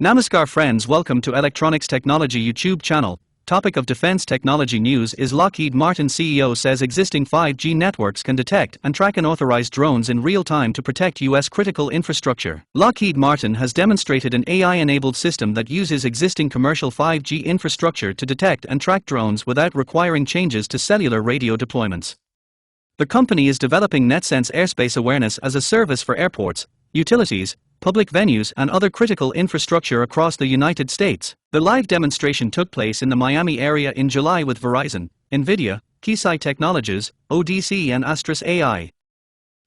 Namaskar friends, welcome to Electronics Technology YouTube channel. Topic of defense technology news is Lockheed Martin CEO says existing 5G networks can detect and track unauthorized drones in real time to protect US critical infrastructure. Lockheed Martin has demonstrated an AI-enabled system that uses existing commercial 5G infrastructure to detect and track drones without requiring changes to cellular radio deployments. The company is developing NetSense airspace awareness as a service for airports, utilities, public venues and other critical infrastructure across the United States. The live demonstration took place in the Miami area in July with Verizon, NVIDIA, Keysight Technologies, ODC and Astris AI.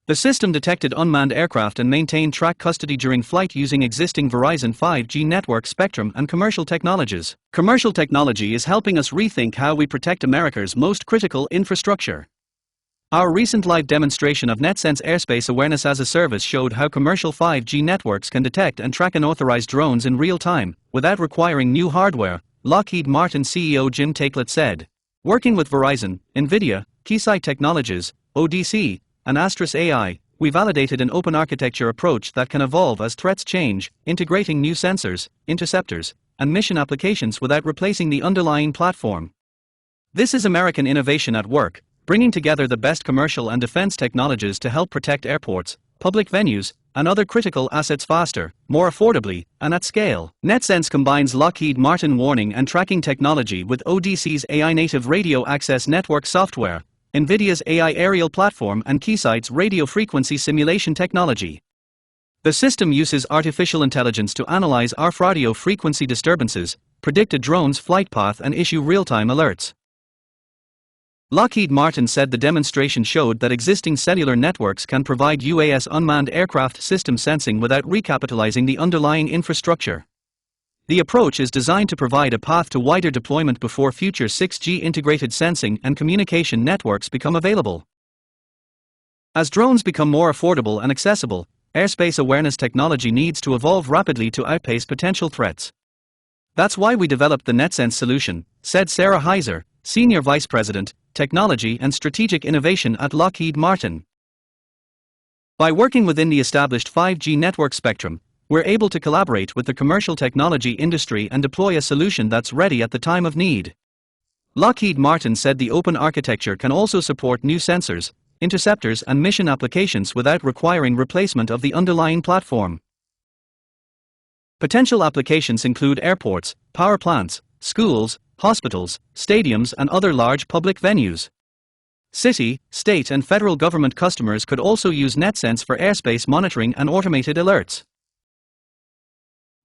The system detected unmanned aircraft and maintained track custody during flight using existing Verizon 5G network spectrum and commercial technologies. Commercial technology is helping us rethink how we protect America's most critical infrastructure. Our recent live demonstration of NetSense airspace awareness as a service showed how commercial 5G networks can detect and track unauthorized drones in real time, without requiring new hardware, Lockheed Martin CEO Jim Taiclet said. Working with Verizon, NVIDIA, Keysight Technologies, ODC, and Astris AI, we validated an open architecture approach that can evolve as threats change, integrating new sensors, interceptors, and mission applications without replacing the underlying platform. This is American innovation at work, bringing together the best commercial and defense technologies to help protect airports, public venues, and other critical assets faster, more affordably, and at scale. NetSense combines Lockheed Martin warning and tracking technology with ODC's AI-native radio access network software, NVIDIA's AI aerial platform and Keysight's radio frequency simulation technology. The system uses artificial intelligence to analyze RF radio frequency disturbances, predict a drone's flight path and issue real-time alerts. Lockheed Martin said the demonstration showed that existing cellular networks can provide UAS unmanned aircraft system sensing without recapitalizing the underlying infrastructure. The approach is designed to provide a path to wider deployment before future 6G integrated sensing and communication networks become available. As drones become more affordable and accessible, airspace awareness technology needs to evolve rapidly to outpace potential threats. That's why we developed the NetSense solution, said Sarah Heiser, Senior Vice President, Technology and Strategic Innovation at Lockheed Martin. By working within the established 5G network spectrum, we're able to collaborate with the commercial technology industry and deploy a solution that's ready at the time of need. Lockheed Martin said the open architecture can also support new sensors, interceptors and mission applications without requiring replacement of the underlying platform. Potential applications include airports, power plants, schools, hospitals, stadiums and other large public venues. City, state and federal government customers could also use NetSense for airspace monitoring and automated alerts.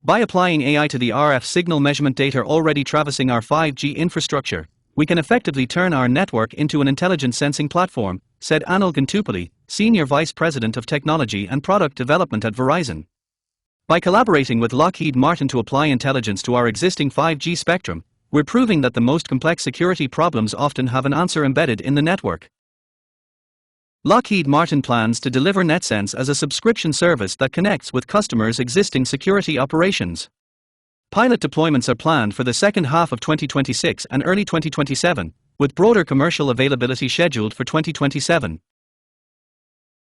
By applying AI to the RF signal measurement data already traversing our 5G infrastructure, we can effectively turn our network into an intelligent sensing platform, said Anil Gantupalli, Senior Vice President of Technology and Product Development at Verizon. By collaborating with Lockheed Martin to apply intelligence to our existing 5G spectrum, we're proving that the most complex security problems often have an answer embedded in the network. Lockheed Martin plans to deliver NetSense as a subscription service that connects with customers' existing security operations. Pilot deployments are planned for the second half of 2026 and early 2027, with broader commercial availability scheduled for 2027.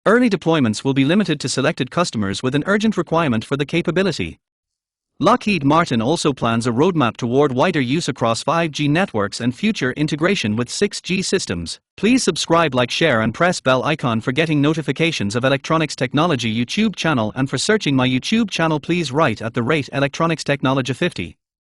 Early deployments will be limited to selected customers with an urgent requirement for the capability. Lockheed Martin also plans a roadmap toward wider use across 5G networks and future integration with 6G systems. Please subscribe, like, share and press bell icon for getting notifications of Electronics Technology YouTube channel, and for searching my YouTube channel please write @Electronics Technology 50.